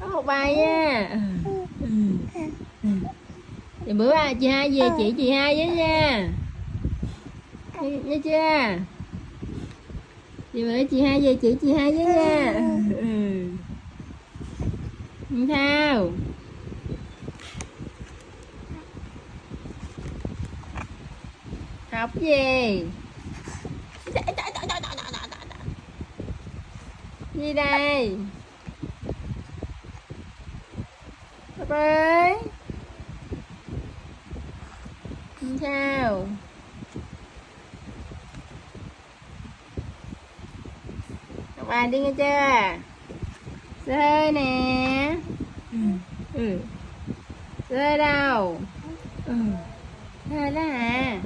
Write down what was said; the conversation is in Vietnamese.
Có một bài nha. Thì bữa chị hai về chị hai với nha. Nghe chưa? Thì bữa chị hai về chị hai với nha. Không sao. Học gì? Gì đây? Bye bye. Không sao. Học bài đi nghe chưa? Rơi nè. Rơi đâu? Rơi đó hả?